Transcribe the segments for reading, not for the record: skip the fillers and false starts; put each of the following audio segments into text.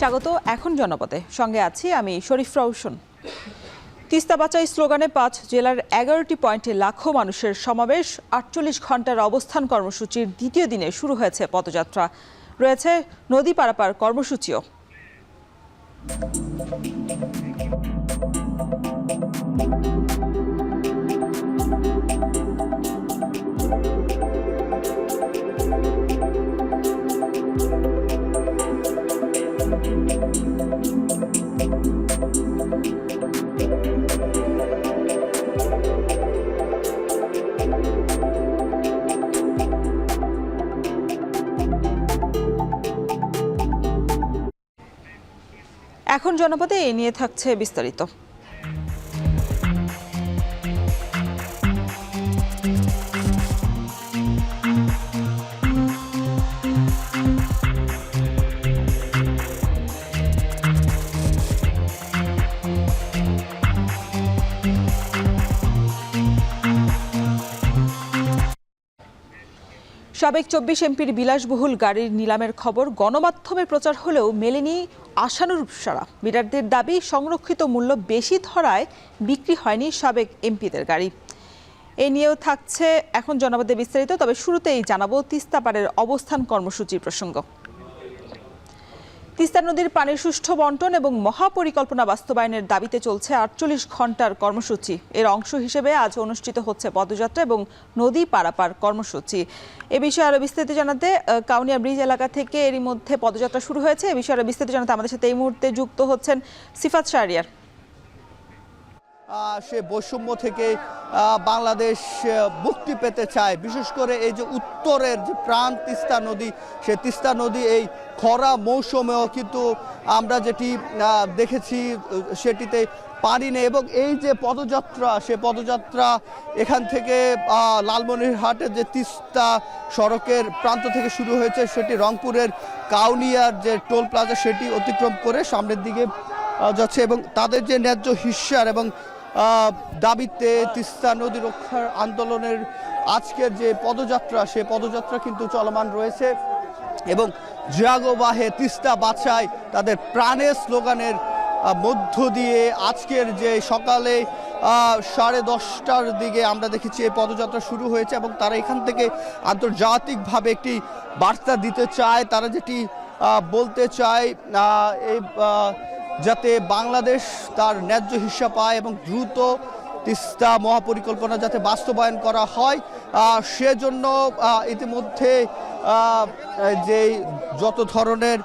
স্বাগত এখন জনপদে, সঙ্গে আছি আমি শরীফ রওশন। তিস্তা বাঁচাই স্লোগানে 5 জেলার 11টি পয়েন্টে লাখো মানুষের সমাবেশ। 48 ঘন্টার অবস্থান কর্মসূচির দ্বিতীয় দিনে শুরু হয়েছে পদযাত্রা, রয়েছে নদী পারাপার কর্মসূচিও। এখন জনপদে এ নিয়ে থাকছে বিস্তারিত। সাবেক 24 এমপির বিলাসবহুল গাড়ির নিলামের খবর গণমাধ্যমে প্রচার হলেও মেলেনি আশানুরূপ সাড়া। বিডারদের দাবি, সংরক্ষিত মূল্য বেশি ধরায় বিক্রি হয়নি সাবেক এমপিদের গাড়ি। এ নিয়েও থাকছে এখন জনপদে বিস্তারিত। তবে শুরুতেই জানাবো তিস্তা পাড়ের অবস্থান কর্মসূচির প্রসঙ্গ। তিস্তা নদীর পানির সুষ্ঠু বন্টন এবং মহাপরিকল্পনা বাস্তবায়নের দাবিতে চলছে 48 ঘন্টার কর্মসূচি। এর অংশ হিসেবে আজ অনুষ্ঠিত হচ্ছে পদযাত্রা এবং নদী পারাপার কর্মসূচি। এ বিষয়ে আরো বিস্তারিত জানাতে কাউনিয়া ব্রিজ এলাকা থেকে এরই মধ্যে পদযাত্রা শুরু হয়েছে। এ বিষয়ে আরো বিস্তারিত জানাতে আমাদের সাথে এই মুহূর্তে যুক্ত হচ্ছেন সিফাত শাহরিয়ার। সে বৈষম্য থেকে বাংলাদেশ মুক্তি পেতে চায়, বিশেষ করে এই যে উত্তরের যে প্রাণ তিস্তা নদী, সে তিস্তা নদী এই খরা মৌসুমেও কিন্তু আমরা যেটি দেখেছি সেটিতে পানি নেই। এবং এই যে পদযাত্রা, সে পদযাত্রা এখান থেকে লালমনিরহাটের যে তিস্তা সড়কের প্রান্ত থেকে শুরু হয়েছে, সেটি রংপুরের কাউনিয়ার যে টোল প্লাজা সেটি অতিক্রম করে সামনের দিকে যাচ্ছে। এবং তাদের যে ন্যায্য হিস্যার এবং দাবিতে তিস্তা নদী রক্ষার আন্দোলনের আজকের যে পদযাত্রা, সে পদযাত্রা কিন্তু চলমান রয়েছে। এবং জাগো বাহে তিস্তা বাঁচাই তাদের প্রাণের স্লোগানের মধ্য দিয়ে আজকের যে সকালে 10:30টার দিকে আমরা দেখেছি এই পদযাত্রা শুরু হয়েছে। এবং তারা এখান থেকে আন্তর্জাতিকভাবে একটি বার্তা দিতে চায়। তারা যেটি বলতে চায় এই যাতে বাংলাদেশ তার ন্যায্য হিস্যা পায় এবং দ্রুত তিস্তা মহাপরিকল্পনা যাতে বাস্তবায়ন করা হয়, সেজন্য ইতিমধ্যে যে যত ধরনের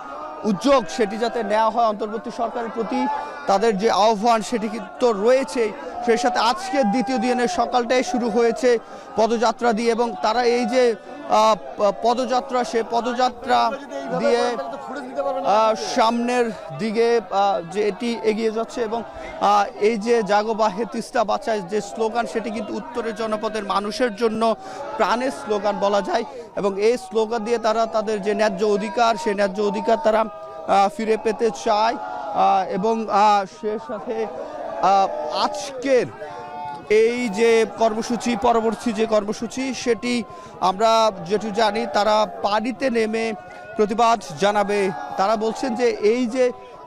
উদ্যোগ সেটি যাতে নেওয়া হয় অন্তর্বর্তী সরকারের প্রতি, তাদের যে আহ্বান সেটি কিন্তু রয়েছে। সেই সাথে আজকের দ্বিতীয় দিনের সকালটাই শুরু হয়েছে পদযাত্রা দিয়ে। এবং তারা এই যে পদযাত্রা, সে পদযাত্রা দিয়ে সামনের দিকে যে এটি এগিয়ে যাচ্ছে। এবং এই যে জাগো বাহে তিস্তা বাঁচায় যে স্লোগান, সেটি কিন্তু উত্তরের জনপদের মানুষের জন্য প্রাণের স্লোগান বলা যায়। এবং এই স্লোগান দিয়ে তারা তাদের যে ন্যায্য অধিকার, সেই ন্যায্য অধিকার তারা ফিরে পেতে চায়। এবং সে সাথে আজকের এই যে কর্মসূচি, পরবর্তী যে কর্মসূচি, সেটি আমরা যেটি জানি, তারা পানিতে নেমে প্রতিবাদ জানাবে। তারা বলছেন যে এই যে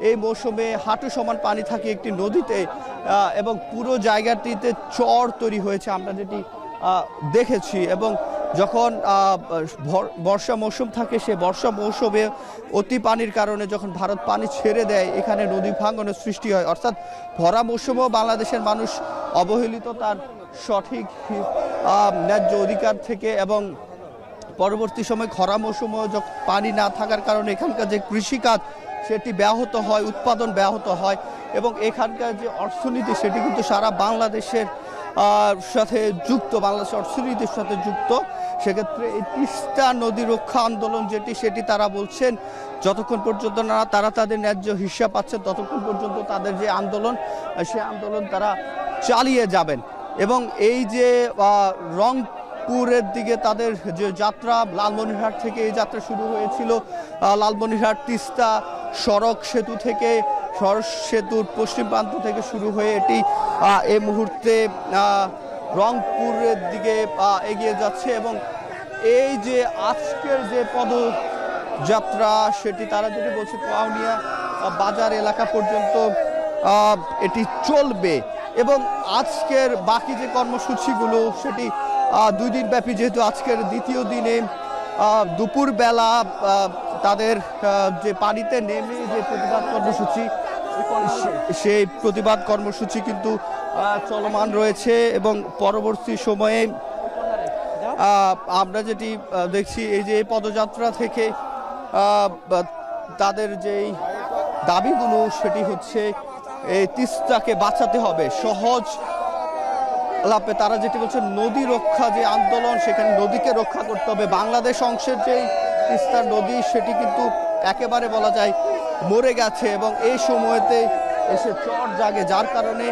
এই মৌসুমে হাঁটু সমান পানি থাকে একটি নদীতে, এবং পুরো জায়গাটিতে চর তৈরি হয়েছে আমরা যেটি দেখেছি। এবং যখন বর্ষা মৌসুম থাকে, সে বর্ষা মৌসুমে অতি পানির কারণে যখন ভারত পানি ছেড়ে দেয়, এখানে নদী ভাঙনের সৃষ্টি হয়। অর্থাৎ ভরা মৌসুমেও বাংলাদেশের মানুষ অবহেলিত তার সঠিক ন্যায্য অধিকার থেকে। এবং পরবর্তী সময় খরা মৌসুমেও যখন পানি না থাকার কারণে এখানকার যে কৃষিকাজ সেটি ব্যাহত হয়, উৎপাদন ব্যাহত হয়। এবং এখানকার যে অর্থনীতি, সেটি কিন্তু সারা বাংলাদেশের সাথে যুক্ত, বাংলাদেশের অর্থনীতির সাথে যুক্ত। সেক্ষেত্রে এই তিস্তা নদী রক্ষা আন্দোলন যেটি, সেটি তারা বলছেন যতক্ষণ পর্যন্ত না তারা তাদের ন্যায্য হিস্যা পাচ্ছেন, ততক্ষণ পর্যন্ত তাদের যে আন্দোলন, সে আন্দোলন তারা চালিয়ে যাবেন। এবং এই যে রংপুরের দিকে তাদের যে যাত্রা, লালমনিরহাট থেকে এই যাত্রা শুরু হয়েছিল। লালমনিরহাট তিস্তা সড়ক সেতু থেকে, সড়ক সেতুর পশ্চিম প্রান্ত থেকে শুরু হয়ে এটি এই মুহূর্তে রংপুরের দিকে এগিয়ে যাচ্ছে। এবং এই যে আজকের যে পদযাত্রা, সেটি তারা যেটি বলছে কাউনিয়া বাজার এলাকা পর্যন্ত এটি চলবে এবং আজকের বাকি যে কর্মসূচিগুলো সেটি 2 দিন ব্যাপী, যেহেতু আজকের দ্বিতীয় দিনে দুপুরবেলা তাদের যে পানিতে নেমে যে প্রতিবাদ কর্মসূচি, সেই প্রতিবাদ কর্মসূচি কিন্তু চলমান রয়েছে এবং পরবর্তী সময়ে আমরা যেটি দেখছি এই যে পদযাত্রা থেকে তাদের যেই দাবিগুলো সেটি হচ্ছে এই তিস্তাকে বাঁচাতে হবে। সহজ লাভে তারা যেটি বলছে নদী রক্ষা যে আন্দোলন, সেখানে নদীকে রক্ষা করতে হবে। বাংলাদেশ অংশের যেই তিস্তার নদী সেটি কিন্তু একেবারে বলা যায় মরে গেছে এবং এই সময়তে এসে চর জাগে, যার কারণে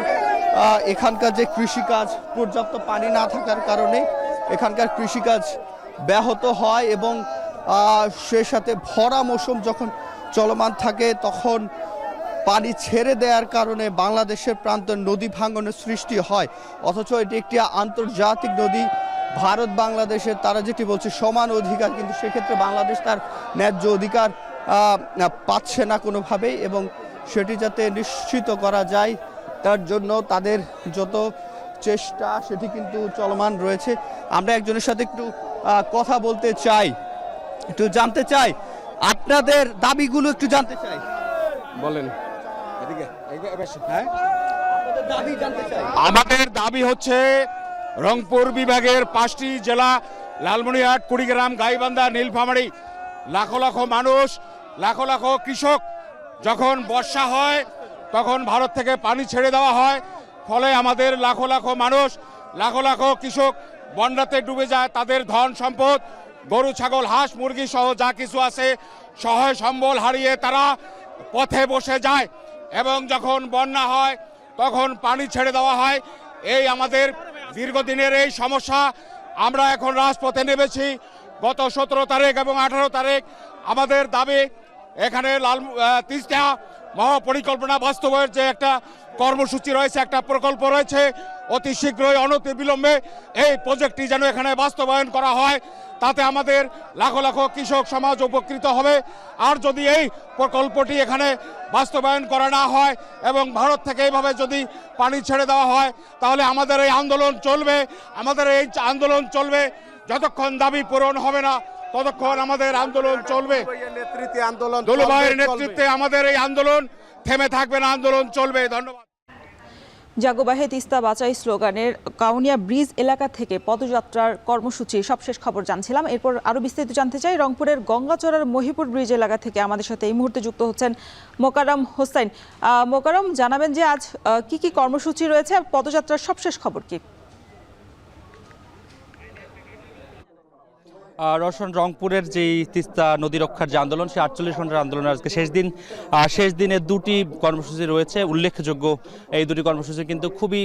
এখানকার যে কৃষিকাজ, পর্যাপ্ত পানি না থাকার কারণে এখানকার কৃষিকাজ ব্যাহত হয় এবং সে সাথে ভরা মৌসুম যখন চলমান থাকে তখন পানি ছেড়ে দেওয়ার কারণে বাংলাদেশের প্রান্তে নদী ভাঙনের সৃষ্টি হয়। অথচ এটি একটি আন্তর্জাতিক নদী, ভারত বাংলাদেশের তারা যেটি বলছে সমান অধিকার, কিন্তু সেক্ষেত্রে বাংলাদেশ তার ন্যায্য অধিকার পাচ্ছে না কোনোভাবেই এবং সেটি যাতে নিশ্চিত করা যায় তার জন্য তাদের যত চেষ্টা সেটি কিন্তু চলমান রয়েছে। আমরা একজনের সাথে একটু কথা বলতে চাই, একটু জানতে চাই আপনাদের দাবিগুলো একটু জানতে চাই। বলেন। আমাদের দাবি হচ্ছে রংপুর বিভাগের 5টি জেলা লালমনিরহাট, কুড়িগ্রাম, গাইবান্ধা, নীলফামারী, লাখো লাখো মানুষ, লাখো লাখো কৃষক যখন বর্ষা হয় তখন ভারত থেকে পানি ছেড়ে দেওয়া হয়, ফলে আমাদের লাখো লাখো মানুষ, লাখো লাখো কৃষক বন্যাতে ডুবে যায়। তাদের ধন সম্পদ, গরু, ছাগল, হাঁস, মুরগি সহ যা কিছু আছে সহায় সম্বল হারিয়ে তারা পথে বসে যায় এবং যখন বন্যা হয় তখন পানি ছেড়ে দেওয়া হয়। এই আমাদের দীর্ঘদিনের এই সমস্যা। আমরা এখন রাজপথে নেমেছি। গত 17 তারিখ এবং 18 তারিখ আমাদের দাবি এখানে তিস্তা মহাপরিকল্পনা বাস্তবায়নের যে একটা কর্মসূচি রয়েছে, একটা প্রকল্প রয়েছে, অতি শীঘ্রই অনতি বিলম্বে এই প্রজেক্টটি যেন এখানে বাস্তবায়ন করা হয়। তাতে আমাদের লাখো লাখো কৃষক সমাজ উপকৃত হবে। আর যদি এই প্রকল্পটি এখানে বাস্তবায়ন করা না হয় এবং ভারত থেকে এইভাবে যদি পানি ছেড়ে দেওয়া হয় তাহলে আমাদের এই আন্দোলন চলবে। আমাদের এই আন্দোলন চলবে যতক্ষণ দাবি পূরণ হবে না ততক্ষণ আমাদের আন্দোলন চলবে। দুলুভাইয়ের নেতৃত্বে আমাদের এই আন্দোলন থেমে থাকবে না, আন্দোলন চলবে। ধন্যবাদ। জাগোবাহে তিস্তা বাঁচাই স্লোগানের কাউনিয়া ব্রিজ এলাকা থেকে পদযাত্রার কর্মসূচি সবশেষ খবর জানছিলাম। এরপর আরো বিস্তারিত জানতে চাই রংপুরের গঙ্গাচড়ার মহিপুর ব্রিজ এলাকা থেকে আমাদের সাথে এই মুহূর্তে যুক্ত হচ্ছেন মোকাররম হোসেন। মোকাররম, জানাবেন যে আজ কি কি কর্মসূচি রয়েছে, পদযাত্রার সবশেষ খবর কি? রওশন, রংপুরের যেই তিস্তা নদী রক্ষার যে আন্দোলন, সেই 48 ঘন্টার আন্দোলনের আজকে শেষ দিনে 2টি কর্মসূচি রয়েছে উল্লেখযোগ্য। এই 2টি কর্মসূচি কিন্তু খুবই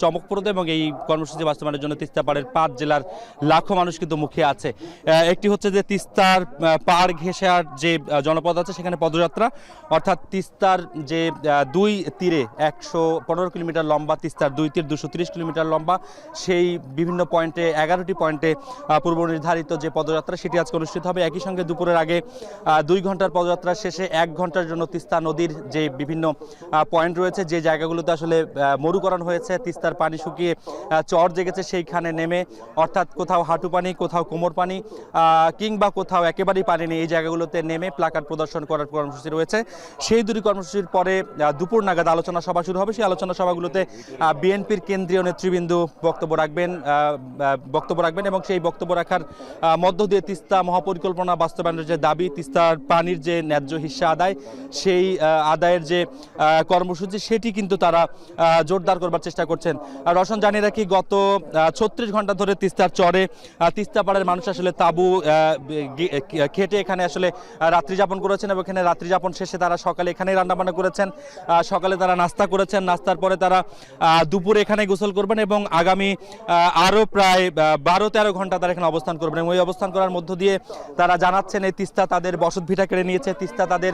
চমকপ্রদ এবং এই কর্মসূচি বাস্তবায়নের জন্য তিস্তা পাড়ের 5 জেলার লাখো মানুষ কিন্তু মুখে আছে। একটি হচ্ছে যে তিস্তার পাড় ঘেঁষার যে জনপদ আছে সেখানে পদযাত্রা, অর্থাৎ তিস্তার যে 2 তীরে 115 কিলোমিটার লম্বা, তিস্তার 2 তীর 230 কিলোমিটার লম্বা, সেই বিভিন্ন পয়েন্টে 11টি পয়েন্টে পূর্ব নির্ধারিত যে পদযাত্রা সেটি আজকে অনুষ্ঠিত হবে। একই সঙ্গে দুপুরের আগে 2 ঘন্টার পদযাত্রা শেষে 1 ঘন্টার জন্য তিস্তা নদীর যে বিভিন্ন পয়েন্ট রয়েছে, যে জায়গাগুলোতে আসলে মরুকরণ হয়েছে, তিস্তার পানি শুকিয়ে চর জেগেছে, সেইখানে নেমে, অর্থাৎ কোথাও হাঁটু পানি, কোথাও কোমর পানি, কিংবা কোথাও একেবারেই পানি নেই, এই জায়গাগুলোতে নেমে প্লাকার্ড প্রদর্শন করার কর্মসূচি রয়েছে। সেই 2টি কর্মসূচির পরে দুপুর নাগাদ আলোচনা সভা শুরু হবে। সেই আলোচনা সভাগুলোতে বিএনপির কেন্দ্রীয় নেতৃবৃন্দ বক্তব্য রাখবেন এবং সেই বক্তব্য রাখার মধ্য দিয়ে তিস্তা মহাপরিকল্পনা বাস্তবায়নের যে দাবি, তিস্তার পানির যে ন্যায্য হিস্সা আদায়, সেই আদায়ের যে কর্মসূচি সেটি কিন্তু তারা জোরদার করবার চেষ্টা করছেন। রওশন, জানিয়ে রাখি গত 36 ঘন্টা ধরে তিস্তার চরে তিস্তা পাড়ের মানুষ আসলে তাঁবু খেটে এখানে আসলে রাত্রি যাপন করেছেন এবং এখানে রাত্রি যাপন শেষে তারা সকালে এখানেই রান্নাবান্না করেছেন। সকালে তারা নাস্তা করেছেন, নাস্তার পরে তারা দুপুরে এখানে গোসল করবেন এবং আগামী আরও প্রায় 12-13 ঘন্টা তারা এখানে অবস্থান করবেন এবং ওই অবস্থান অবস্থান করার মধ্য দিয়ে তারা জানাচ্ছেন এই তিস্তা তাদের বসতভিটা কেড়ে নিয়েছে, তিস্তা তাদের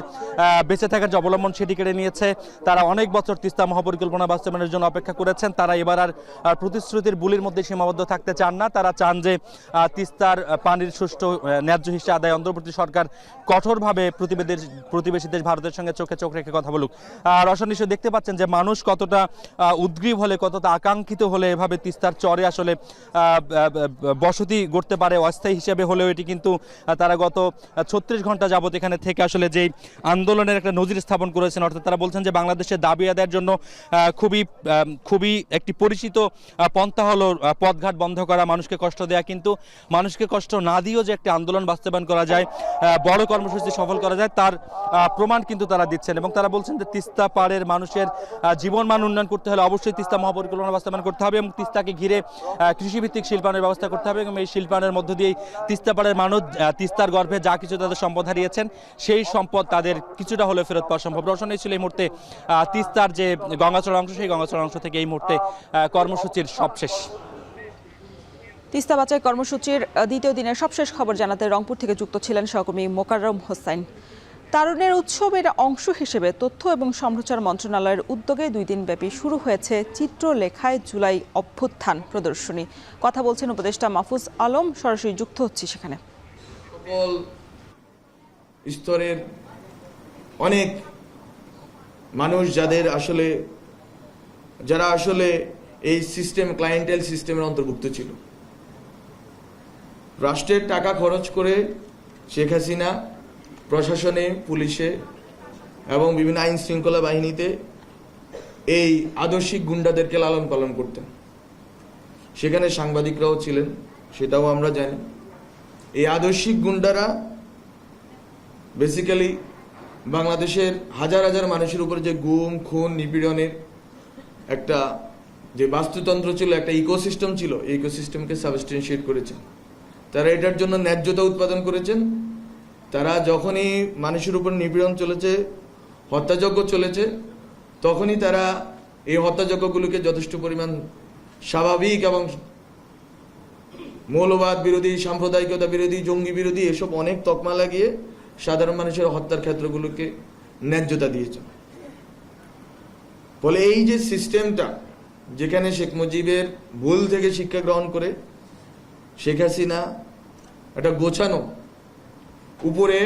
বেঁচে থাকার যে অবলম্বন সেটি কেড়ে নিয়েছে। তারা অনেক বছর তিস্তা মহাপরিকল্পনা বাস্তবায়নের জন্য অপেক্ষা করেছেন। তারা এবার আর প্রতিশ্রুতির বুলির মধ্যে সীমাবদ্ধ থাকতে চান না। তারা চান যে তিস্তার পানির সুষ্ঠু ন্যায্য হিসেবে আদায় অন্তর্বর্তী সরকার কঠোরভাবে প্রতিবেশী দেশ ভারতের সঙ্গে চোখে চোখ রেখে কথা বলুক। রওশন নিশ্চয় দেখতে পাচ্ছেন যে মানুষ কতটা উদ্গ্রীব হলে, কতটা আকাঙ্ক্ষিত হলে এভাবে তিস্তার চরে আসলে বসতি গড়তে পারে। অস্থায়ী হিসেবে হলেও এটি কিন্তু তারা গত 36 ঘন্টা যাবত এখানে থেকে আসলে যেই আন্দোলনের একটা নজির স্থাপন করেছেন। অর্থাৎ তারা বলছেন যে বাংলাদেশের দাবি আদায়ের জন্য খুবই একটি পরিচিত পন্থা হলো পথঘাট বন্ধ করা, মানুষকে কষ্ট দেয়া। কিন্তু মানুষকে কষ্ট না দিয়েও যে একটি আন্দোলন বাস্তবায়ন করা যায়, বড় কর্মসূচি সফল করা যায়, তার প্রমাণ কিন্তু তারা দিচ্ছেন। এবং তারা বলছেন যে তিস্তা পাড়ের মানুষের জীবনমান উন্নয়ন করতে হলে অবশ্যই তিস্তা মহাপরিকল্পনা বাস্তবায়ন করতে হবে এবং তিস্তাকে ঘিরে কৃষিভিত্তিক শিল্পায়নের ব্যবস্থা করতে হবে এবং এই শিল্পায়নের মধ্য দিয়েই তিস্তা পাড়ের মানুষ তিস্তার গর্ভে যা কিছু তাদের সম্পদ হারিয়েছেন সেই সম্পদ তাদের কিছুটা হলেও ফেরত পাওয়া সম্ভব। রওশন ছিল এই মুহূর্তে তিস্তার যে গঙ্গাচড়া অংশ, সেই গঙ্গাচড়া অংশ থেকে এই মুহূর্তে কর্মসূচির সবশেষ। তিস্তা বাঁচাই কর্মসূচির দ্বিতীয় দিনের সবশেষ খবর জানাতে রংপুর থেকে যুক্ত ছিলেন সহকর্মী মোকাররম হোসাইন। তারুণের উৎসবের অংশ হিসেবে তথ্য এবং সম্প্রচার মন্ত্রণালয়ের উদ্যোগে 2 দিনব্যাপী শুরু হয়েছে চিত্রলেখায় জুলাই অভ্যুত্থান প্রদর্শনী। কথা বলছেন উপদেষ্টা মাহফুজ আলম, সরাসরি যুক্ত হচ্ছি সেখানে। সকল স্তরের অনেক মানুষ যারা আসলে এই সিস্টেম ক্লায়েন্টেল সিস্টেমের অন্তর্ভুক্ত ছিল, রাষ্ট্রের টাকা খরচ করে শেখ হাসিনা প্রশাসনে, পুলিশে এবং বিভিন্ন আইন শৃঙ্খলা বাহিনীতে এই আদর্শিক গুন্ডাদেরকে লালন পালন করতেন। সেখানে সাংবাদিকরাও ছিলেন, সেটাও আমরা জানি। এই আদর্শিক গুন্ডারা বেসিক্যালি বাংলাদেশের হাজার হাজার মানুষের উপর যে গুম, খুন, নিপীড়নের একটা যে বাস্তুতন্ত্র ছিল, একটা ইকোসিস্টেম ছিল, এই ইকোসিস্টেমকে সাবস্টেন্সিয়েট করেছেন। তারা এটার জন্য ন্যায্যতা উৎপাদন করেছেন। তারা যখনই মানুষের উপর নিপীড়ন চলেছে, হত্যাযজ্ঞ চলেছে, তখনই তারা এই হত্যাযজ্ঞগুলোকে যথেষ্ট পরিমাণ স্বাভাবিক এবং মৌলবাদ বিরোধী, সাম্প্রদায়িকতা বিরোধী, জঙ্গি বিরোধী এসব অনেক তকমা লাগিয়ে সাধারণ মানুষের হত্যার ক্ষেত্রগুলোকে ন্যায্যতা দিয়েছে। ফলে এই যে সিস্টেমটা, যেখানে শেখ মুজিবের ভুল থেকে শিক্ষা গ্রহণ করে শেখ হাসিনা একটা গোছানো, উপরে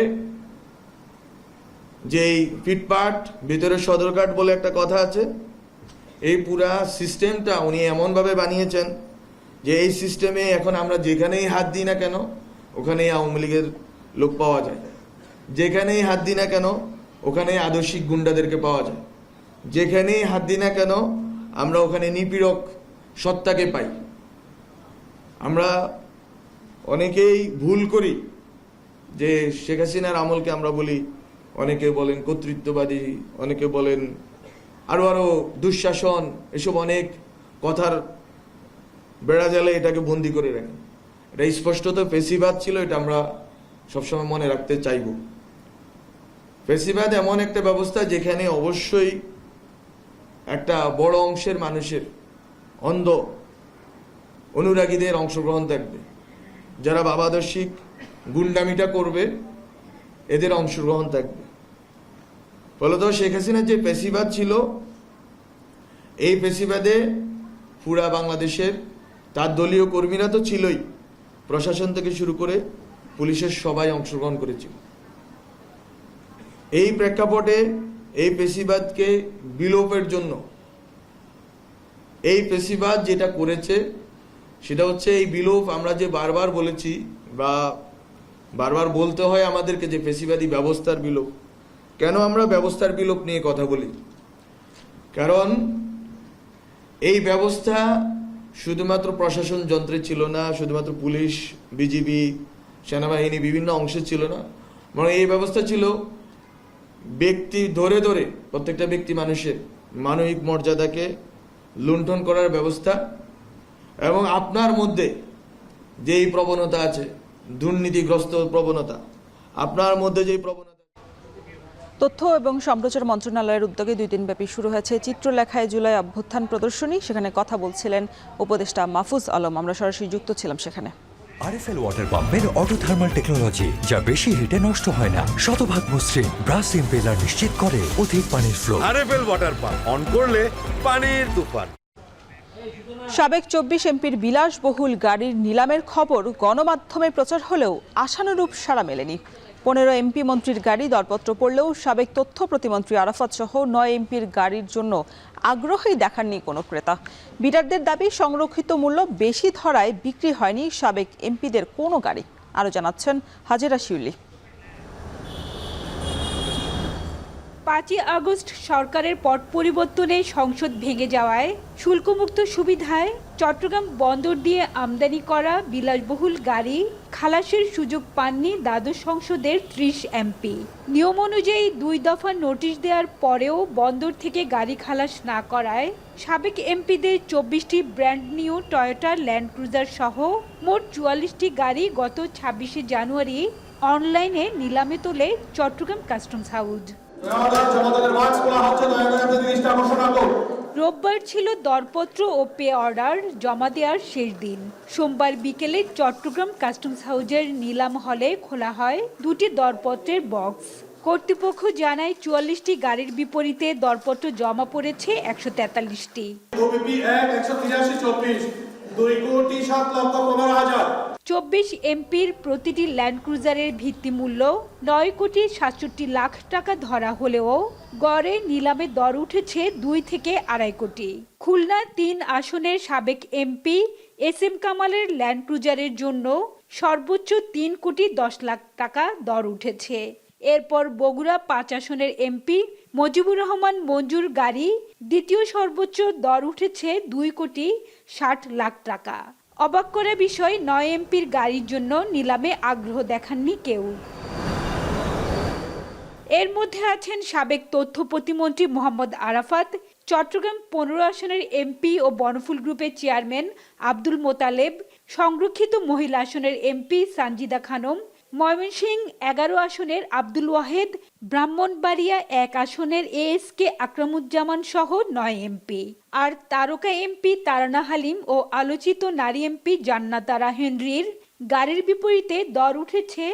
যেই ফিটপাট ভিতরে সদরঘাট বলে একটা কথা আছে, এই পুরা সিস্টেমটা উনি এমনভাবে বানিয়েছেন যে এই সিস্টেমে এখন আমরা যেখানেই হাত দিই না কেন ওখানেই আওয়ামী লীগের লোক পাওয়া যায়, যেখানেই হাত দিই না কেন ওখানেই আদর্শিক গুন্ডাদেরকে পাওয়া যায়, যেখানেই হাত দিই না কেন আমরা ওখানে নিপীড়ক সত্তাকে পাই। আমরা অনেকেই ভুল করি যে শেখ হাসিনার আমলকে আমরা বলি, অনেকে বলেন কর্তৃত্ববাদী, অনেকে বলেন আরো দুঃশাসন, এসব অনেক কথার বেড়া জালে এটাকে বন্দি করে রাখেন। এটা স্পষ্টত ফেসিবাদ ছিল, এটা আমরা সবসময় মনে রাখতে চাইব। ফেসিবাদ এমন একটা ব্যবস্থা যেখানে অবশ্যই একটা বড় অংশের মানুষের, অন্ধ অনুরাগীদের অংশগ্রহণ থাকবে। যারা বাবাদর্শিক গুন্ডামিটা করবে এদের অংশগ্রহণ থাকবে। ফলত শেখ হাসিনার যে ফেসিবাদ ছিল, এই ফেসিবাদে পুরা বাংলাদেশের তার দলীয় কর্মীরা তো ছিলই, প্রশাসন থেকে শুরু করে পুলিশের সবাই অংশগ্রহণ করেছিল। এই প্রেক্ষাপটে এই ফেসিবাদকে বিলোপের জন্য এই ফেসিবাদ যেটা করেছে সেটা হচ্ছে এই বিলোপ। আমরা যে বারবার বলেছি বা বারবার বলতে হয় আমাদেরকে যে ফেসিবাদী ব্যবস্থার বিলোপ। কেন আমরা ব্যবস্থার বিলোপ নিয়ে কথা বলি? কারণ এই ব্যবস্থা শুধুমাত্র প্রশাসন যন্ত্রে ছিল না, শুধুমাত্র পুলিশ, বিজিবি, সেনাবাহিনী বিভিন্ন অংশে ছিল না, মানে এই ব্যবস্থা ছিল ব্যক্তি ধরে ধরে প্রত্যেকটা ব্যক্তি মানুষের মানবিক মর্যাদাকে লুণ্ঠন করার ব্যবস্থা। এবং আপনার মধ্যে যেই প্রবণতা আছে, দুর্নীতিগ্রস্ত প্রবণতা, আপনার মধ্যে যেই প্রবণতা। তথ্য এবং সম্প্রচার মন্ত্রণালয়ের উদ্যোগে 2 দিনব্যাপী শুরু হয়েছে চিত্রলেখায় জুলাই অভ্যুত্থান প্রদর্শনী। সেখানে কথা বলছিলেন উপদেষ্টা মাহফুজ আলম। আমরা সরাসরি যুক্ত ছিলাম সেখানে। আরএফএল ওয়াটার পাম্পের অটো থার্মাল টেকনোলজি, যা বেশি হিটে নষ্ট হয় না, শতভাগ মসৃণ ব্রাশ ইম্পেলার নিশ্চিত করে অধিক পানির flow. RFL water pump on করলে পানির তুফান। সাবেক 24 এমপির বিলাসবহুল গাড়ির নিলামের খবর গণমাধ্যমে প্রচার হলেও আশানুরূপ সাড়া মেলেনি। 15 এমপি মন্ত্রীর গাড়ি দরপত্র পড়লেও সাবেক তথ্য প্রতিমন্ত্রী আরাফাত সহ 9 এমপির গাড়ির জন্য আগ্রহই দেখাননি কোনো ক্রেতা। বিডারদের দাবি, সংরক্ষিত মূল্য বেশি ধরায় বিক্রি হয়নি সাবেক এমপিদের কোনো গাড়ি। আরও জানাচ্ছেন হাজেরা শিউলি। 5 আগস্ট সরকারের পট পরিবর্তনে সংসদ ভেঙে যাওয়ায় শুল্কমুক্ত সুবিধায় চট্টগ্রাম বন্দর দিয়ে আমদানি করা বিলাসবহুল গাড়ি খালাসের সুযোগ পাননি দ্বাদশ সংসদের 30 এমপি। নিয়ম অনুযায়ী 2 দফা নোটিশ দেওয়ার পরেও বন্দর থেকে গাড়ি খালাস না করায় সাবেক এমপিদের 24টি brand new Toyota Land Cruiser সহ মোট 44টি গাড়ি গত 26শে জানুয়ারি অনলাইনে নিলামে তোলে চট্টগ্রাম কাস্টমস হাউস। রোববার ছিল দরপত্র ও পে অর্ডার জমা দেওয়ার শেষ দিন। সোমবার বিকেলে চট্টগ্রাম কাস্টমস হাউজের নিলাম হলে খোলা হয় 2টি দরপত্রের বক্স। কর্তৃপক্ষ জানায় 44টি গাড়ির বিপরীতে দরপত্র জমা পড়েছে 143টি। 24 এমপির প্রতিটি ল্যান্ড ক্রুজারের ভিত্তিমূল্য 9,67,00,000 টাকা ধরা হলেও গড়ে নিলামে দর উঠেছে 2 থেকে 2.5 কোটি। খুলনা 3 আসনের সাবেক এমপি SM কামালের ল্যান্ড ক্রুজারের জন্য সর্বোচ্চ 3,10,00,000 টাকা দর উঠেছে। এরপর বগুড়া 5 আসনের এমপি মজিবুর রহমান মঞ্জুর গাড়ি দ্বিতীয় সর্বোচ্চ দর উঠেছে 2,60,00,000 টাকা। অবাক করা বিষয়, 9 এমপির গাড়ির জন্য নিলামে আগ্রহ দেখাননি কেউ। এর মধ্যে আছেন সাবেক তথ্য প্রতিমন্ত্রী মোহাম্মদ আরাফাত, চট্টগ্রাম 15 আসনের এমপি ও বনফুল গ্রুপের চেয়ারম্যান আব্দুল মোতালেব, সংরক্ষিত মহিলা আসনের এমপি সানজিদা খানম, ময়মনসিংহ 11 আসনের আব্দুল ওয়াহেদ, ব্রাহ্মণবাড়িয়া 1 আসনের ASK আকরামুজ্জামান সহ 9 এমপি। আর তারকা এমপি তারানা হালিম ও আলোচিত নারী এমপি জান্নাতারা হেনরির গাড়ির বিপরীতে দর উঠেছে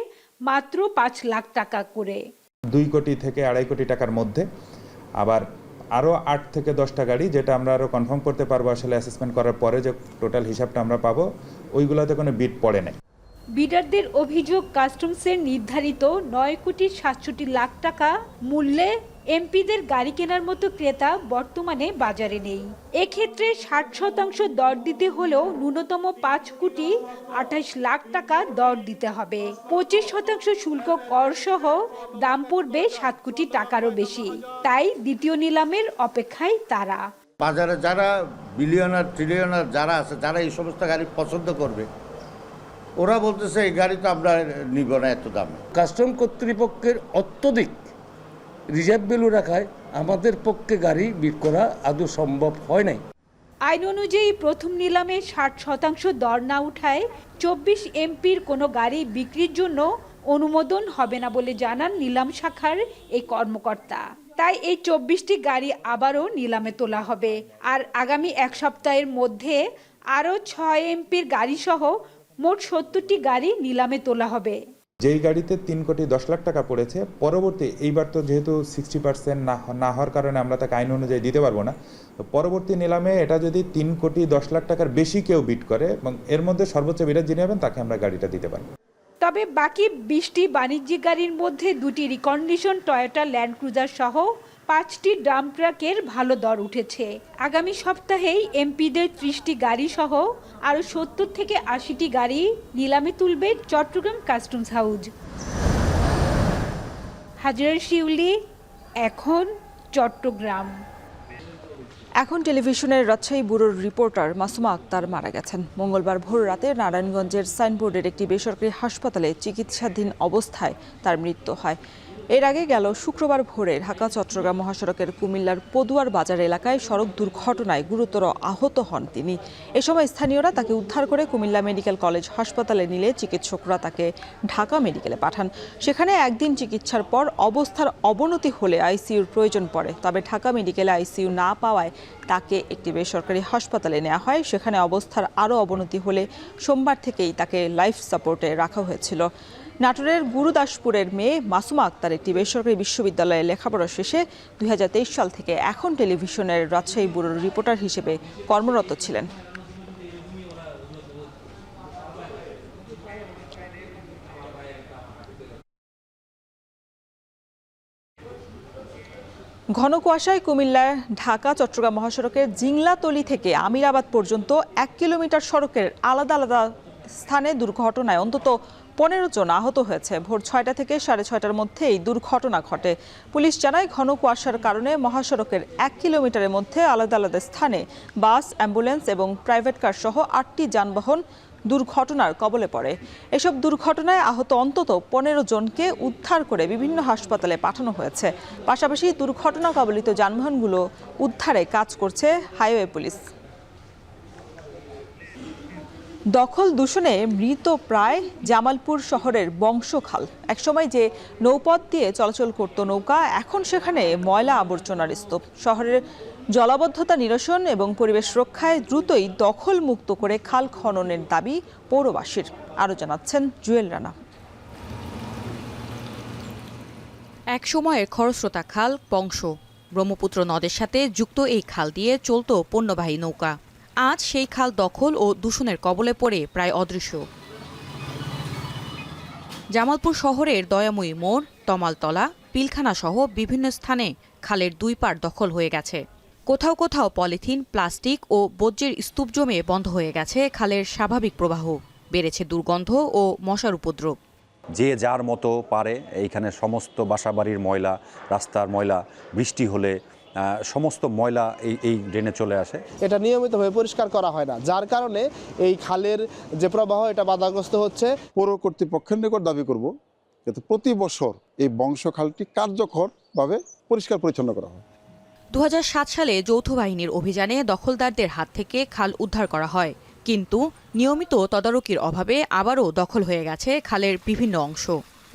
মাত্র 5 লাখ টাকা করে। 2 কোটি থেকে 2.5 কোটি টাকার মধ্যে। আবার আরও 8 থেকে 10টা গাড়ি, যেটা আমরা আরও কনফার্ম করতে পারবো আসলে অ্যাসেসমেন্ট করার পরে, যে টোটাল হিসাবটা আমরা পাবো, ওইগুলোতে কোনো বিড পড়ে নাই। বিডারদের অভিযোগ, কাস্টমসের নির্ধারিত 9,67,00,000 টাকা মূল্যে এমপিদের গাড়ি কেনার মতো ক্রেতা বর্তমানে বাজারে নেই। এক্ষেত্রে 60% দর দিতে হলেও ন্যূনতম 5,28,00,000 টাকা দর দিতে হবে। 25% শুল্ক কর সহ দাম পড়বে 7 কোটি টাকারও বেশি। তাই দ্বিতীয় নিলামের অপেক্ষায় তারা। বাজারে যারা বিলিয়নার ট্রিলিয়নার যারা আছে, যারা এই সমস্ত গাড়ি পছন্দ করবে, ওরা বলতেছে এই গাড়ি তো আমরা নিব না এত দামে। কাস্টম কর্তৃপক্ষের অত্যধিক রিজার্ভ ভ্যালু রাখায় আমাদের পক্ষে গাড়ি বিক্রি করা আদৌ সম্ভব হয় নাই। আইন অনুযায়ী প্রথম নিলামে 60% দর না উঠায় 24 এমপির কোনো গাড়ি বিক্রির জন্য অনুমোদন হবে না বলে জানান নিলাম শাখার এই কর্মকর্তা। তাই এই 24টি গাড়ি আবারও নিলামে তোলা হবে। আর আগামী 1 সপ্তাহের মধ্যে আরও 6 এমপির গাড়ি সহ মোট 70টি গাড়ি নিলামে তোলা হবে। যেই গাড়িতে 3,10,00,000 টাকা পড়েছে, পরবর্তী এইবার তো যেহেতু 60% না হওয়ার কারণে আমরা তাকে আইন অনুযায়ী দিতে পারবো না, তো পরবর্তী নিলামে এটা যদি 3,10,00,000 টাকার বেশি কেউ বিড করে এবং এর মধ্যে সর্বোচ্চ বিডার যিনি হবেন তাকে আমরা গাড়িটা দিতে পারবো। তবে বাকি 20টি বাণিজ্যিক গাড়ির মধ্যে 2টি রিকন্ডিশন টয়োটা ল্যান্ড ক্রুজার সহ 5টি ড্রাম ট্রাকের ভালো দর উঠেছে। আগামী সপ্তাহেই এমপিদের 30টি গাড়ি সহ আরও 70 থেকে 80টি গাড়ি নিলামে তুলবে চট্টগ্রাম কাস্টমস হাউজ। হাজরা শিউলি, এখন চট্টগ্রাম। এখন টেলিভিশনের রাজশাহী ব্যুরোর রিপোর্টার মাসুমা আক্তার মারা গেছেন। মঙ্গলবার ভোর রাতে নারায়ণগঞ্জের সাইনবোর্ডের একটি বেসরকারি হাসপাতালে চিকিৎসাধীন অবস্থায় তার মৃত্যু হয়। এর আগে গেল শুক্রবার ভোরে ঢাকা চট্টগ্রাম মহাসড়কের কুমিল্লার পদুয়ার বাজার এলাকায় সড়ক দুর্ঘটনায় গুরুতর আহত হন তিনি। এ সময় স্থানীয়রা তাকে উদ্ধার করে কুমিল্লা মেডিকেল কলেজ হাসপাতালে নিলে চিকিৎসকরা তাকে ঢাকা মেডিকেলে পাঠান। সেখানে একদিন চিকিৎসার পর অবস্থার অবনতি হলে আইসিইউর প্রয়োজন পড়ে। তবে ঢাকা মেডিকেলে আইসিইউ না পাওয়ায় তাকে একটি বেসরকারি হাসপাতালে নেওয়া হয়। সেখানে অবস্থার আরও অবনতি হলে সোমবার থেকেই তাকে লাইফ সাপোর্টে রাখা হয়েছিল। নাটোরের গুরুদাসপুরের মেয়ে মাসুমা আক্তার একটি বেসরকারি বিশ্ববিদ্যালয়ে লেখাপড়া শেষে 2023 সাল থেকে এখন টেলিভিশনের রাজশাহী ব্যুরোর রিপোর্টার হিসেবে কর্মরত ছিলেন। ঘন কুয়াশায় কুমিল্লার ঢাকা চট্টগ্রাম মহাসড়কের জিংলাতলি থেকে আমিরাবাদ পর্যন্ত 1 কিলোমিটার সড়কের আলাদা আলাদা স্থানে দুর্ঘটনায় অন্তত 15 জন আহত হয়েছে। ভোর 6টা থেকে 6:30টার মধ্যে এই দুর্ঘটনা ঘটে। পুলিশ জানায় ঘন কুয়াশার কারণে মহাসড়কের 1 কিলোমিটারের মধ্যে আলাদা আলাদা স্থানে বাস, অ্যাম্বুলেন্স এবং প্রাইভেট কার সহ 8টি যানবাহন দুর্ঘটনার কবলে পড়ে। এসব দুর্ঘটনায় আহত অন্তত 15 জনকে উদ্ধার করে বিভিন্ন হাসপাতালে পাঠানো হয়েছে। পাশাপাশি দুর্ঘটনা কবলিত যানবাহনগুলো উদ্ধারে কাজ করছে হাইওয়ে পুলিশ। দখল দূষণে মৃত প্রায় জামালপুর শহরের বংশখাল। একসময় যে নৌপথ দিয়ে চলাচল করত নৌকা, এখন সেখানে ময়লা আবর্জনার স্তূপ। শহরের জলাবদ্ধতা নিরসন এবং পরিবেশ রক্ষায় দ্রুতই দখল মুক্ত করে খাল খননের দাবি পৌরবাসীর। আরও জানাচ্ছেন জুয়েল রানা। এক সময়ের খরস্রোতা খাল বংশ, ব্রহ্মপুত্র নদের সাথে যুক্ত এই খাল দিয়ে চলত পণ্যবাহী নৌকা। আজ সেই খাল দখল ও দূষণের কবলে পড়ে প্রায় অদৃশ্য। জামালপুর শহরের দয়াময়ী মোড়, তমালতলা, পিলখানা সহ বিভিন্ন স্থানে খালের দুই পাড় দখল হয়ে গেছে। কোথাও কোথাও পলিথিন, প্লাস্টিক ও বর্জ্যের স্তূপ জমে বন্ধ হয়ে গেছে খালের স্বাভাবিক প্রবাহ। বেড়েছে দুর্গন্ধ ও মশার উপদ্রব। যে যার মতো পারে এইখানে সমস্ত বাসাবাড়ির ময়লা, রাস্তার ময়লা, বৃষ্টি হলে সমস্ত ময়লা এই ড্রেনে চলে আসে। এটা নিয়মিতভাবে পরিষ্কার করা হয় না, যার কারণে এই খালের যে প্রবাহ এটা বাধাগ্রস্ত হচ্ছে। পৌর কর্তৃপক্ষের নিকট দাবি করব যাতে প্রতি বছর এই বংশখালটি কার্যকরভাবে পরিষ্কার পরিচ্ছন্ন করা হয়। 2007 সালে যৌথ বাহিনীর অভিযানে দখলদারদের হাত থেকে খাল উদ্ধার করা হয়, কিন্তু নিয়মিত তদারকির অভাবে আবারও দখল হয়ে গেছে খালের বিভিন্ন অংশ।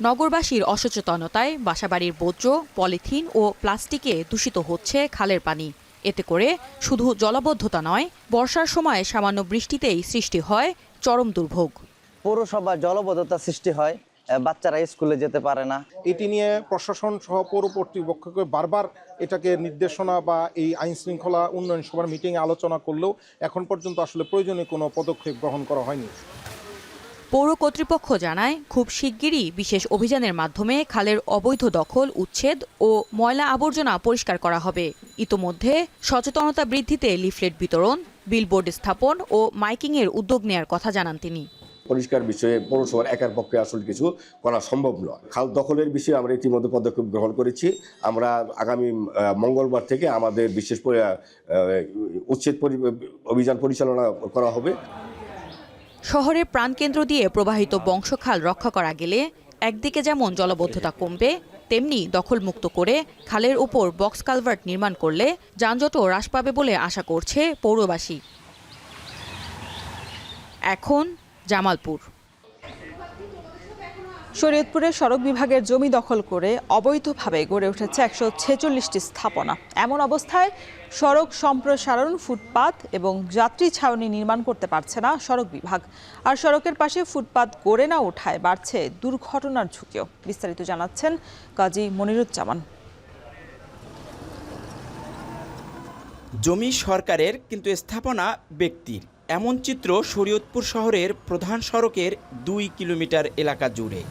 নগরবাসীর অসচেতনতায় বাসাবাড়ির বর্জ্য, পলিথিন ও প্লাস্টিকে দূষিত হচ্ছে খালের পানি। এতে করে শুধু জলাবদ্ধতা নয়, বর্ষার সময় সামান্য বৃষ্টিতেই সৃষ্টি হয় চরম দুর্ভোগ। পৌরসভা জলাবদ্ধতা সৃষ্টি হয়, বাচ্চারা স্কুলে যেতে পারে না। এটি নিয়ে প্রশাসন সহ পৌর কর্তৃপক্ষকে বারবার এটাকে নির্দেশনা বা এই আইন শৃঙ্খলা উন্নয়ন সভার মিটিংয়ে আলোচনা করলেও এখন পর্যন্ত আসলে প্রয়োজনীয় কোনো পদক্ষেপ গ্রহণ করা হয়নি। পৌর কর্তৃপক্ষ জানায়, খুব শিগগিরই বিশেষ অভিযানের মাধ্যমে খালের অবৈধ দখল উচ্ছেদ ও ময়লা আবর্জনা পরিষ্কার করা হবে। ইতোমধ্যে সচেতনতা বৃদ্ধিতে লিফলেট বিতরণ, বিলবোর্ড স্থাপন ও মাইকিংয়ের উদ্যোগ নেয়ার কথা জানান তিনি। পরিষ্কার বিষয়ে পৌরসভার একার পক্ষে আসলে কিছু করা সম্ভব নয়। খাল দখলের বিষয়ে আমরা ইতিমধ্যে পদক্ষেপ গ্রহণ করেছি। আমরা আগামী মঙ্গলবার থেকে আমাদের বিশেষ উচ্ছেদ অভিযান পরিচালনা করা হবে। শহরের প্রাণকেন্দ্র দিয়ে প্রবাহিত বংশখাল রক্ষা করা গেলে একদিকে যেমন জলাবদ্ধতা কমবে, তেমনি দখলমুক্ত করে খালের উপর বক্স কালভার্ট নির্মাণ করলে যানজটও হ্রাস পাবে বলে আশা করছে পৌরবাসী। এখন জামালপুর। শরীয়তপুরে সড়ক বিভাগের জমি দখল করে অবৈধভাবে গড়ে উঠেছে 146টি স্থাপনা। এমন অবস্থায় সড়ক সম্প্রসারণ, ফুটপাত এবং যাত্রী ছাউনি নির্মাণ করতে পারছে না সড়ক বিভাগ। আর সড়কের পাশে ফুটপাত গড়ে না ওঠায় বাড়ছে দুর্ঘটনার ঝুঁকিও। বিস্তারিত জানাচ্ছেন কাজী মনিরুজ্জামান। জমি সরকারের, কিন্তু স্থাপনা ব্যক্তির। এমন চিত্র শরীয়তপুর শহরের প্রধান সড়কের 2 কিলোমিটার এলাকা জুড়ে।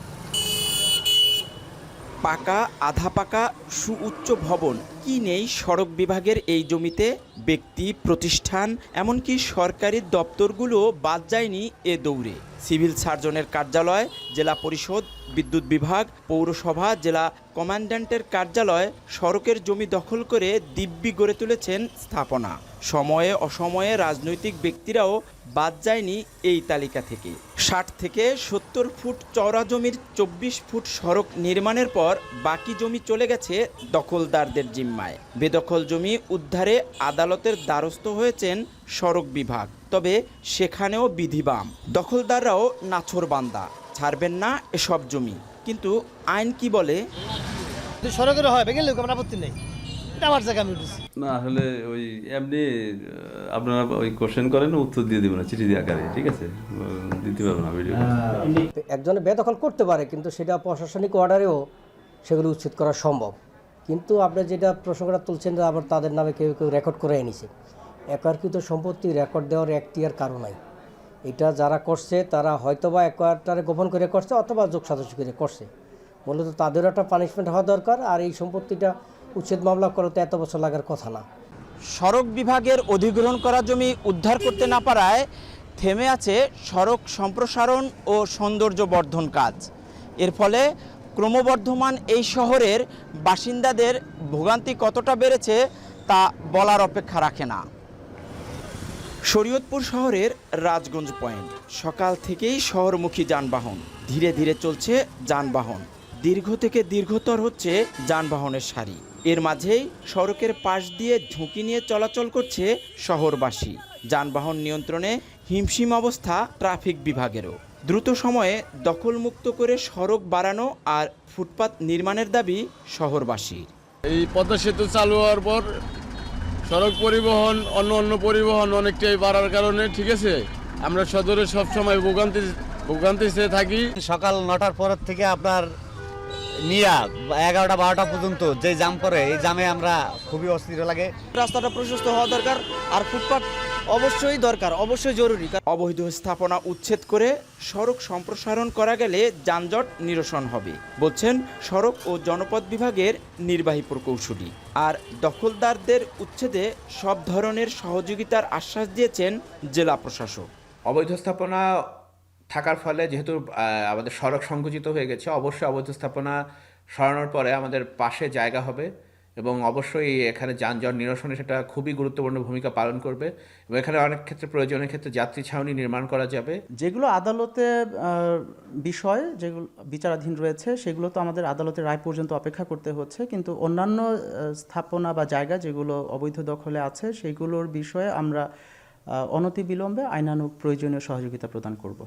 পাকা, আধা পাকা, সুউচ্চ ভবন কি নেই সড়ক বিভাগের এই জমিতে? ব্যক্তি, প্রতিষ্ঠান, এমনকি সরকারি দপ্তরগুলো বাদ যায়নি এ দৌড়ে। সিভিল সার্জনের কার্যালয়, জেলা পরিষদ, বিদ্যুৎ বিভাগ, পৌরসভা, জেলা কমান্ড্যান্টের কার্যালয়, সড়কের জমি দখল করে দিব্যি গড়ে তুলেছেন স্থাপনা। সময়ে অসময়ে রাজনৈতিক ব্যক্তিরাও বাদ যায়নি এই তালিকা থেকে। 60 থেকে 70 ফুট চওড়া জমির 24 ফুট সড়ক নির্মাণের পর বাকি জমি চলে গেছে দখলদারদের জিম্মায়। বেদখল জমি উদ্ধারে আদালতের দ্বারস্থ হয়েছেন সড়ক বিভাগ, তবে সেখানেও বিধিবাম। দখলদাররাও নাছোড়বান্দা, ছাড়বেন না এসব জমি। কিন্তু আইন কি বলে? সড়কের হয় ভেঙে লোক আমরা আপত্তি নেই, এটা আমার জায়গা আমি উঠেছি না। আসলে ওই এমনি আপনারা ওই কোশ্চেন করেন, উত্তর দিয়ে দেবেন চিঠি দিয়ে আকারে, ঠিক আছে? দিতে পারবো না ভিডিও। একজনে বেদখল করতে পারে, কিন্তু সেটা প্রশাসনিক অর্ডারেও সেগুলো উচ্ছেদ করা সম্ভব। কিন্তু আপনি যেটা প্রসঙ্গটা তুলছেন, আবার তাদের নামে কেউ কেউ রেকর্ড করে এনেছে। একরকৃত সম্পত্তি রেকর্ড দেওয়ার একটি আর কারণ নাই। এটা যারা করছে তারা হয়তোবা একটারে গোপন করে করছে অথবা যোগ সাজস করে করছে। মূলত তাদেরও একটা পানিশমেন্ট হওয়া দরকার। আর এই সম্পত্তিটা উচ্ছেদ মামলা করতে এত বছর লাগার কথা না। সড়ক বিভাগের অধিগ্রহণ করা জমি উদ্ধার করতে না পারায় থেমে আছে সড়ক সম্প্রসারণ ও সৌন্দর্য বর্ধন কাজ। এর ফলে ক্রমবর্ধমান এই শহরের বাসিন্দাদের ভোগান্তি কতটা বেড়েছে তা বলার অপেক্ষা রাখে না। শরীয়তপুর শহরের রাজগঞ্জ পয়েন্ট, সকাল থেকেই শহরমুখী যানবাহন, ধীরে ধীরে চলছে যানবাহন, দীর্ঘ থেকে দীর্ঘতর হচ্ছে যানবাহনের সারি। এর মাঝেই সড়কের পাশ দিয়ে ঝুঁকি নিয়ে চলাচল করছে শহরবাসী। যানবাহন নিয়ন্ত্রণে হিমশিম অবস্থা ট্রাফিক বিভাগেরও। দ্রুত সময়ে দখলমুক্ত করে সড়ক বাড়ানো আর ফুটপাত নির্মাণের দাবি শহরবাসীর। এই পদ্মা সেতু চালু হওয়ার পর সড়ক পরিবহন অন্য পরিবহন অনেকটাই বাড়ার কারণে, ঠিক আছে, আমরা সদরে সবসময় ভোগান্তিতে থাকি। সকাল 9টার পর থেকে আপনার নিয়া 11টা 12টা পর্যন্ত যে জাম করে, এই জামে আমরা খুবই অস্থির লাগে। রাস্তাটা প্রশস্ত হওয়া দরকার, আর ফুটপাত অবশ্যই দরকার, অবশ্যই জরুরি। অবৈধ স্থাপনা উচ্ছেদ করে সড়ক সম্প্রসারণ করা গেলে যানজট নিরসন হবে, বলছেন সড়ক ও জনপথ বিভাগের নির্বাহী প্রকৌশলী। আর দখলদারদের উচ্ছেদে সব ধরনের সহযোগিতার আশ্বাস দিয়েছেন জেলা প্রশাসক। অবৈধ স্থাপনা থাকার ফলে যেহেতু আমাদের সড়ক সংকুচিত হয়ে গেছে, অবশ্যই অবৈধ স্থাপনা সরানোর পরে আমাদের পাশে জায়গা হবে এবং অবশ্যই এখানে যানজট নিরসনে সেটা খুবই গুরুত্বপূর্ণ ভূমিকা পালন করবে এবং এখানে অনেক ক্ষেত্রে প্রয়োজনের ক্ষেত্রে যাত্রী ছাউনি নির্মাণ করা যাবে। যেগুলো আদালতে বিষয় যেগুলো বিচারাধীন রয়েছে সেগুলো তো আমাদের আদালতের রায় পর্যন্ত অপেক্ষা করতে হচ্ছে, কিন্তু অন্যান্য স্থাপনা বা জায়গা যেগুলো অবৈধ দখলে আছে সেগুলোর বিষয়ে আমরা অনতিবিলম্বে আইনানুগ প্রয়োজনীয় সহযোগিতা প্রদান করব।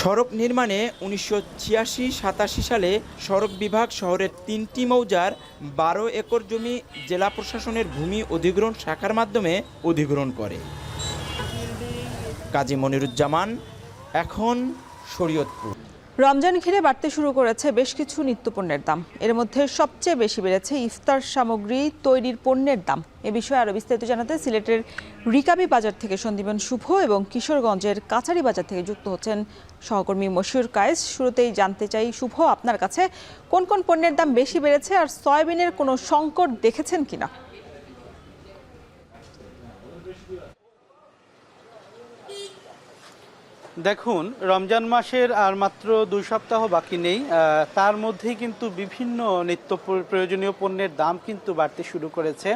সড়ক নির্মাণে 1986-87 সালে সড়ক বিভাগ শহরের 3টি মৌজার 12 একর জমি জেলা প্রশাসনের ভূমি অধিগ্রহণ শাখার মাধ্যমে অধিগ্রহণ করে। কাজী মনিরুজ্জামান, এখন শরীয়তপুর। রমজান ঘিরে বাড়তে শুরু করেছে বেশ কিছু নিত্যপণ্যের দাম। এর মধ্যে সবচেয়ে বেশি বেড়েছে ইফতার সামগ্রী তৈরির পণ্যের দাম। এ বিষয়ে আরও বিস্তারিত জানাতে সিলেটের রিকাবি বাজার থেকে সন্দীপন শুভ এবং কিশোরগঞ্জের কাছারি বাজার থেকে যুক্ত হচ্ছেন সহকর্মী মশিউর কায়েস। শুরুতেই জানতে চাই, শুভ, আপনার কাছে কোন কোন পণ্যের দাম বেশি বেড়েছে আর সয়াবিনের কোনো সংকট দেখেছেন কিনা? দেখুন, রমজান মাসের আর মাত্র 2 সপ্তাহ বাকি নেই, তার মধ্যেই কিন্তু বিভিন্ন নিত্য প্রয়োজনীয় পণ্যের দাম কিন্তু বাড়তে শুরু করেছে।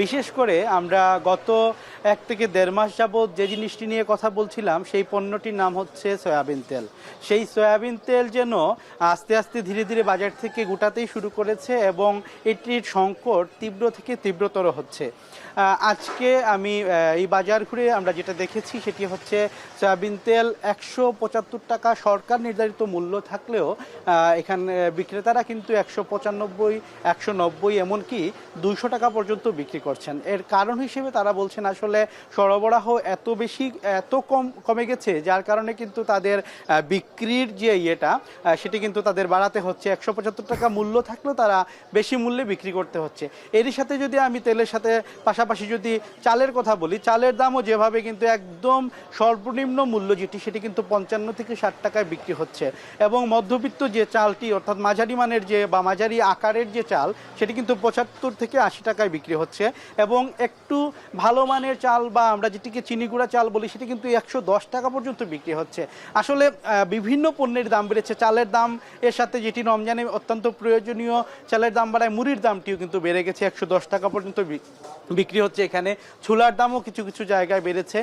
বিশেষ করে আমরা গত 1 থেকে 1.5 মাস যাবৎ যে জিনিসটি নিয়ে কথা বলছিলাম সেই পণ্যটির নাম হচ্ছে সয়াবিন তেল। সেই সয়াবিন তেল যেন আস্তে আস্তে ধীরে ধীরে বাজার থেকে গোটাতেই শুরু করেছে এবং এটির সংকট তীব্র থেকে তীব্রতর হচ্ছে। আজকে আমি এই বাজার ঘুরে আমরা যেটা দেখেছি সেটি হচ্ছে সয়াবিন তেল 175 টাকা সরকার নির্ধারিত মূল্য থাকলেও এখানে বিক্রেতারা কিন্তু 195, 190 এমনকি 200 টাকা পর্যন্ত বিক্রি করছেন। এর কারণ হিসেবে তারা বলছেন আসলে সরবরাহ এত কমে গেছে, যার কারণে কিন্তু তাদের বিক্রির যে সেটি কিন্তু তাদের বাড়াতে হচ্ছে। 175 টাকা মূল্য থাকলেও তারা বেশি মূল্যে বিক্রি করতে হচ্ছে। এরই সাথে যদি আমি তেলের সাথে পাশাপাশি যদি চালের কথা বলি, চালের দামও যেভাবে কিন্তু একদম সর্বনিম্ন মূল্য সেটি কিন্তু 55 থেকে 60 টাকায় বিক্রি হচ্ছে এবং মধ্যবিত্ত যে চালটি অর্থাৎ মাঝারি মানের বা মাঝারি আকারের যে চাল সেটি কিন্তু 75 থেকে 80 টাকায় বিক্রি হচ্ছে এবং একটু ভালো মানের চাল বা আমরা যেটিকে চিনিগুড়া চাল বলি সেটি কিন্তু 110 টাকা পর্যন্ত বিক্রি হচ্ছে। আসলে বিভিন্ন পণ্যের দাম বেড়েছে। চালের দাম এর সাথে যেটি রমজানে অত্যন্ত প্রয়োজনীয় চালের দাম বাড়ায়, মুড়ির দামটিও কিন্তু বেড়ে গেছে, 110 টাকা পর্যন্ত বিক্রি হচ্ছে। এখানে ছোলার দামও কিছু কিছু জায়গায় বেড়েছে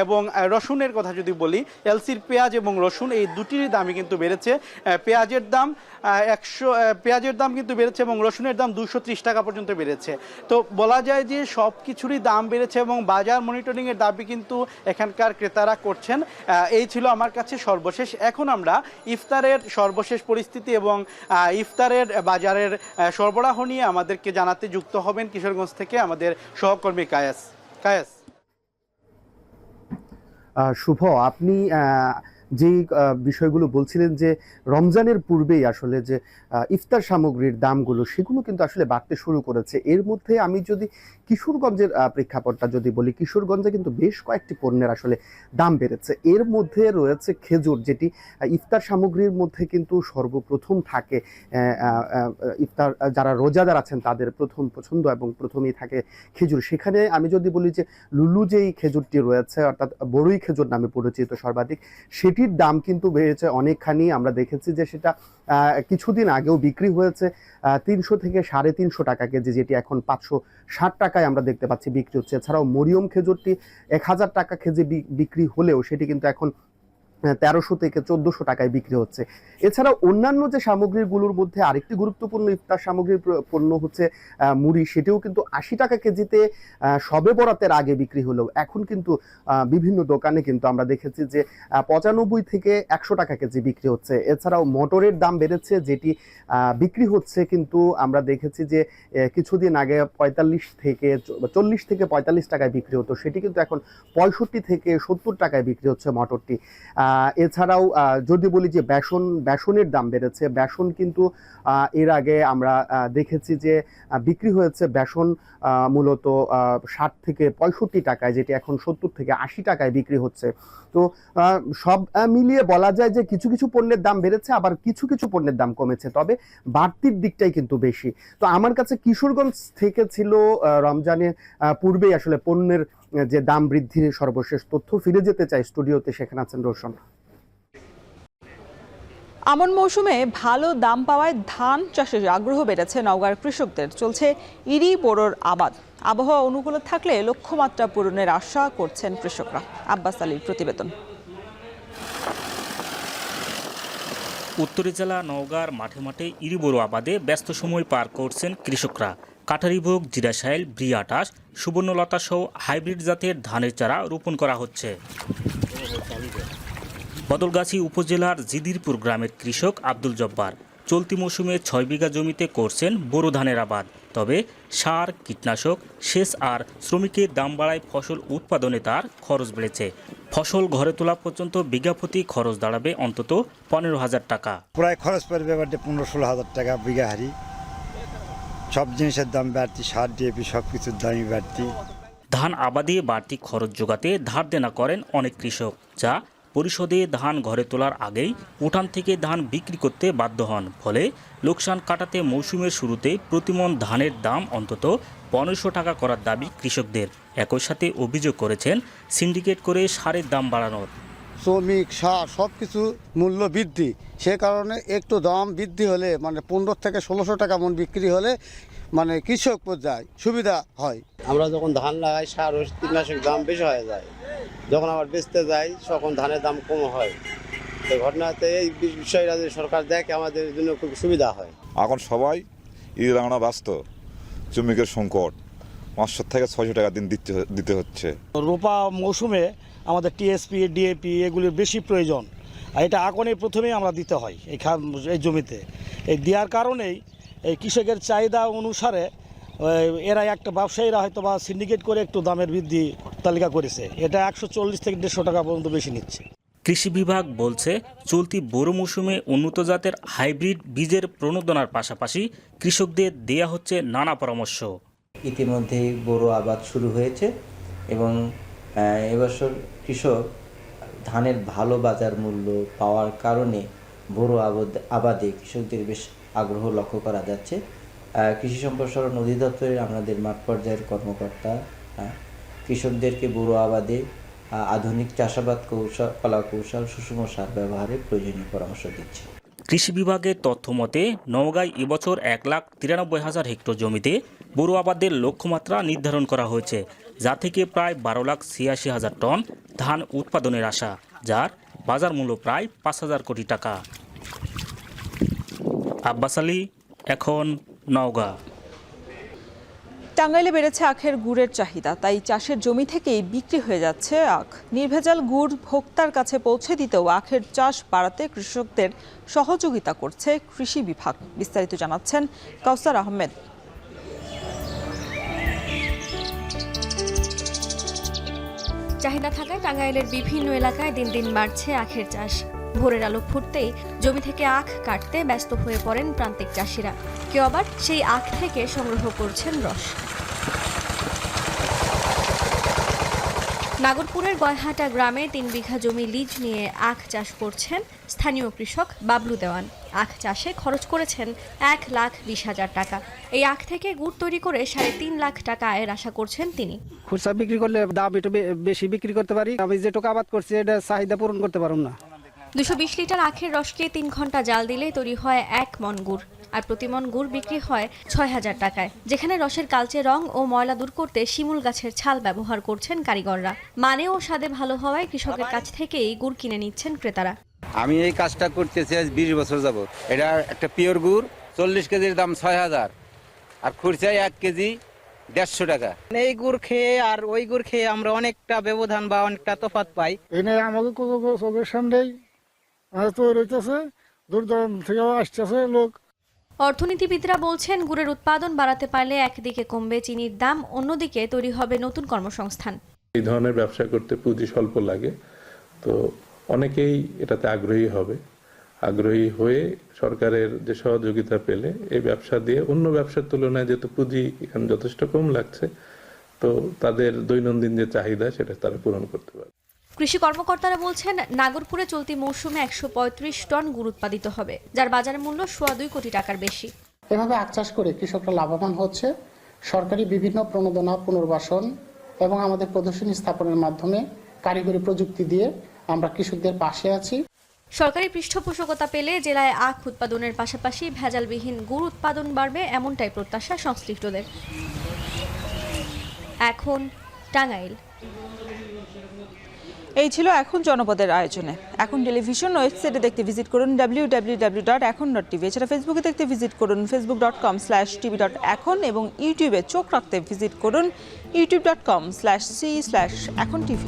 এবং রসুনের কথা যদি বলি এলসির পেঁয়াজ এবং রসুন এই দুটির দামই কিন্তু বেড়েছে। পেঁয়াজের দাম পেঁয়াজের দাম কিন্তু বেড়েছে এবং রসুনের দাম 230 টাকা পর্যন্ত বেড়েছে। তো বলা যায় যে সব কিছুরই দাম বেড়েছে এবং বাজার মনিটরিংয়ের দাবি কিন্তু এখানকার ক্রেতারা করছেন। এই ছিল আমার কাছে সর্বশেষ। এখন আমরা ইফতারের সর্বশেষ পরিস্থিতি এবং ইফতারের বাজারের সরবরাহ নিয়ে আমাদেরকে জানাতে যুক্ত হবেন কিশোরগঞ্জ থেকে আমাদের সহকর্মী কায়াস। শুভ, আপনি যেই বিষয়গুলো বলছিলেন যে রমজানের পূর্বেই আসলে যে ইফতার সামগ্রীর দামগুলো সেগুলো কিন্তু আসলে বাড়তে শুরু করেছে। এর মধ্যে আমি যদি কিশোরগঞ্জের প্রেক্ষাপটটা যদি বলি, কিশোরগঞ্জে কিন্তু বেশ কয়েকটি পণ্যের আসলে দাম বেড়েছে। এর মধ্যে রয়েছে খেজুর, যেটি ইফতার সামগ্রীর মধ্যে কিন্তু সর্বপ্রথম থাকে। ইফতার যারা রোজাদার আছেন তাদের প্রথম পছন্দ এবং প্রথমেই থাকে খেজুর। সেখানে আমি যদি বলি যে লুলু যেই খেজুরটি রয়েছে, অর্থাৎ বড়ই খেজুর নামে পরিচিত সর্বাধিক, সেটির দাম কিন্তু বেড়েছে অনেকখানি। আমরা দেখেছি যে সেটা কিছুদিন আগেও বিক্রি হয়েছে 300 থেকে 350 টাকা কেজি, যেটি এখন 560 টাকায় আমরা দেখতে পাচ্ছি বিক্রি হচ্ছে। এছাড়াও মরিয়ম খেজুরটি 1000 টাকা কেজি বিক্রি হলেও সেটি কিন্তু এখন 1300 থেকে 1400 টাকায় বিক্রি হচ্ছে। এছাড়াও অন্যান্য যে সামগ্রীগুলোর মধ্যে আরেকটি গুরুত্বপূর্ণ ইফতার সামগ্রীর পণ্য হচ্ছে মুড়ি, সেটিও কিন্তু 80 টাকা কেজিতে শবে বরাতের আগে বিক্রি হলেও এখন কিন্তু বিভিন্ন দোকানে কিন্তু আমরা দেখেছি যে 95 থেকে 100 টাকা কেজি বিক্রি হচ্ছে। এছাড়াও মটরের দাম বেড়েছে, যেটি বিক্রি হচ্ছে কিন্তু আমরা দেখেছি যে কিছুদিন আগে 40 থেকে 45 টাকায় বিক্রি হতো, সেটি কিন্তু এখন 65 থেকে 70 টাকায় বিক্রি হচ্ছে মটরটি। এছাড়াও যদি বলি যে বেসনের দাম বেড়েছে, বেসন কিন্তু এর আগে আমরা দেখেছি যে বিক্রি হয়েছে বেসন মূলত 60 থেকে 65 টাকায়, যেটি এখন 70 থেকে 80 টাকায় বিক্রি হচ্ছে। তো সব মিলিয়ে বলা যায় যে কিছু কিছু পণ্যের দাম বেড়েছে, আবার কিছু কিছু পণ্যের দাম কমেছে, তবে বাড়তির দিকটাই কিন্তু বেশি। তো আমার কাছে কিশোরগঞ্জ থেকে ছিল রমজানের পূর্বেই আসলে পণ্যের যে দাম বৃদ্ধির সর্বশেষ তথ্য। ফিরে যেতে চাই স্টুডিওতে, সেখানে আছেন রোশন। আমন মৌসুমে ভালো দাম পাওয়ায় ধান চাষের আগ্রহ বেড়েছে নওগাঁর কৃষকদের। চলছে ইরি বোরোর আবাদ। আবহাওয়া অনুকূল থাকলে লক্ষ্যমাত্রা পূরণের আশা করছেন কৃষকরা। আব্বাস আলীর প্রতিবেদন। উত্তরে জেলা নওগাঁর মাঠে মাঠে ইরি বোরো আবাদে ব্যস্ত সময় পার করছেন কৃষকরা। কাটারিভোগ, জিরাশাইল, ব্রি28, সুবর্ণলতা সহ হাইব্রিড জাতের ধানের চারা রোপণ করা হচ্ছে। বদলগাছি উপজেলার জিদিরপুর গ্রামের কৃষক আব্দুল জব্বার চলতি মৌসুমে 6 বিঘা জমিতে করছেন বোরো ধানের আবাদ। তবে সার, কীটনাশক, সেচ আর শ্রমিকের দাম বাড়ায় ফসল উৎপাদনে তার খরচ বেড়েছে। ফসল ঘরে তোলা পর্যন্ত বিঘা প্রতি খরচ দাঁড়াবে অন্তত 15,000 টাকা। প্রায় খরচ পড়বে 15-16 হাজার টাকা বিঘা হারি। সব জিনিসের দাম বাড়তি, সার, ডিএপি সব কিছুর দামই বাড়তি। ধান আবাদে বাড়তি খরচ যোগাতে ধার দেনা করেন অনেক কৃষক, যা পরিশোধে ধান ঘরে তোলার আগেই উঠান থেকে ধান বিক্রি করতে বাধ্য হন। ফলে লোকসান কাটাতে মৌসুমের শুরুতে প্রতিমন ধানের দাম অন্তত 1500 টাকা করার দাবি কৃষকদের। একই সাথে অভিযোগ করেছেন সিন্ডিকেট করে সারের দাম বাড়ানোর। শ্রমিক, সার সব কিছু মূল্য বৃদ্ধি, সে কারণে একটু দাম বৃদ্ধি হলে 15 থেকে 1600 টাকা মন বিক্রি হলে কৃষক পর্যায়ে সুবিধা হয়। আমরা যখন ধান লাগাই সার ও কীটনাশক দাম বেশি হয়ে যায়, যখন আবার বেচতে যাই তখন ধানের দাম কম হয়। তো ঘটনাতে এই বিষয়টা যদি সরকার দেখে আমাদের জন্য খুব সুবিধা হয়। এখন সবাই ইরি লাগানো ব্যস্ত, শ্রমিকের সংকট, 500 থেকে 600 টাকা দিন দিতে হচ্ছে। রোপা মৌসুমে আমাদের টিএসপি, ডিএপি এগুলির বেশি প্রয়োজন, আর এটা আগনে প্রথমেই আমরা দিতে হয় এই জমিতে। এই দেওয়ার কারণেই এই কৃষকের চাহিদা অনুসারে এরা একটা ব্যবসায়ীরা হয়তো বা সিন্ডিকেট করে একটু দামের বৃদ্ধি তালিকা করেছে। এটা 140 থেকে 150 টাকা পর্যন্ত বেশি নিচ্ছে। কৃষি বিভাগ বলছে চলতি বোরো মৌসুমে উন্নত জাতের হাইব্রিড বীজের প্রণোদনার পাশাপাশি কৃষকদের দেয়া হচ্ছে নানা পরামর্শ। ইতিমধ্যেই বোরো আবাদ শুরু হয়েছে এবং এবছর কৃষক ধানের ভালো বাজার মূল্য পাওয়ার কারণে বোরো আবাদে কৃষকদের বেশ আগ্রহ লক্ষ্য করা যাচ্ছে। কৃষি সম্প্রসারণ অধিদপ্তরের আমাদের মাঠ পর্যায়ের কর্মকর্তা কৃষকদেরকে বোরো আবাদে আধুনিক চাষাবাদ কলা কৌশল, সুষম সার ব্যবহারের প্রয়োজনীয় পরামর্শ দিচ্ছে। কৃষি বিভাগের তথ্য মতে নওগাঁয় এবছর 1,93,000 হেক্টর জমিতে বোরো আবাদের লক্ষ্যমাত্রা নির্ধারণ করা হয়েছে, যা থেকে প্রায় 12,86,000 টন ধান উৎপাদনের আশা, যার বাজার মূল্য প্রায় 5,000 কোটি টাকা। আব্বাস আলী, এখন নওগাঁ। টাঙ্গাইলে বেড়েছে আখের গুড়ের চাহিদা, তাই চাষের জমি থেকেই বিক্রি হয়ে যাচ্ছে আখ। নির্ভেজাল গুড় ভোক্তার কাছে পৌঁছে দিতেও আখের চাষ বাড়াতে কৃষকদের সহযোগিতা করছে কৃষি বিভাগ। বিস্তারিত জানাচ্ছেন কাউসার আহমেদ। চাহিদা থাকায় টাঙ্গাইলের বিভিন্ন এলাকায় দিন দিন বাড়ছে আখের চাষ। ভোরের আলো ফুটতেই জমি থেকে আখ কাটতে ব্যস্ত হয়ে পড়েন প্রান্তিক চাষিরা। কেউ আবার সেই আখ থেকে সংগ্রহ করছেন রস। নাগরপুরের গয়হাটা গ্রামে 3 বিঘা জমি লিজ নিয়ে আখ চাষ করছেন স্থানীয় কৃষক বাবলু দেওয়ান। আখ চাষে খরচ করেছেন 1,20,000 টাকা। এই আখ থেকে গুড় তৈরি করে 3.5 লাখ টাকা আয়ের আশা করছেন তিনি। খুচরা বিক্রি করলে দাম একটু বেশি বিক্রি করতে পারি। আমি যেটুকু আবাদ করছি এটা চাহিদা পূরণ করতে পারব না। 220 লিটার আখের রসকে 3 ঘন্টা জাল দিলে তৈরি হয় 1 মণ গুড়। আর প্রতি মণ গুড় বিক্রি হয় 6,000 টাকায়। যেখানে রসের কালচে রং ও ময়লা দূর করতে শিমুল গাছের ছাল ব্যবহার করছেন কারিগররা। মানে ও স্বাদে ভালো হওয়ায় কৃষকের কাছ থেকেই গুড় কিনে নিচ্ছেন ক্রেতারা। আমি এই কাজটা করতেছি আজ 20 বছর যাবত। এটা একটা পিওর গুড়, 40 কেজির দাম 6,000, আর খুরচাই 1 কেজি 150 টাকা। এই গুড় খেয়ে আর ওই গুড় খেয়ে আমরা অনেকটা ব্যবধান বা অনেকটা তফাৎ পাই। এনে আমাকে চোখের সামনেই তৈরি হইতেছে, দূর দূরান্ত থেকে আসতেছে লোক। অর্থনীতিবিদরা বলছেন গুড়ের উৎপাদন বাড়াতে পারলে একদিকে কমবে চিনির দাম, অন্যদিকে তৈরি হবে নতুন কর্মসংস্থান। এই ধরনের ব্যবসা করতে পুঁজি স্বল্প লাগে, তো অনেকেই এটাতে আগ্রহী হবে। আগ্রহী হয়ে সরকারের যে সহযোগিতা পেলে এই ব্যবসা দিয়ে অন্য ব্যবসার তুলনায় যেহেতু পুঁজি এখানে যথেষ্ট কম লাগছে, তো তাদের দৈনন্দিন যে চাহিদা সেটা তারা পূরণ করতে পারবে। কৃষি কর্মকর্তারা বলছেন নাগরপুরে চলতি মৌসুমে 135 টন গুড় উৎপাদিত হবে, যার বাজার মূল্য 2.25 কোটি টাকার বেশি। এভাবে আখ চাষ করে কৃষকরা লাভবান হচ্ছে। সরকারি বিভিন্ন প্রণোদনা, পুনর্বাসন এবং আমাদের প্রদর্শনী স্থাপনের মাধ্যমে কারিগরি প্রযুক্তি দিয়ে আমরা কৃষকদের পাশে আছি। সরকারি পৃষ্ঠপোষকতা পেলে জেলায় আখ উৎপাদনের পাশাপাশি ভেজালবিহীন গুড় উৎপাদন বাড়বে, এমনটাই প্রত্যাশা সংশ্লিষ্টদের। এখন টাঙ্গাইল। এই ছিল এখন জনপদের আয়োজনে। এখন টেলিভিশন ওয়েবসাইটে দেখতে ভিজিট করুন www.ekon.tv। এছাড়া ফেসবুকে দেখতে ভিজিট করুন facebook.com/tv.ekon এবং ইউটিউবে চোখ রাখতে ভিজিট করুন youtube.com/c/ekontv।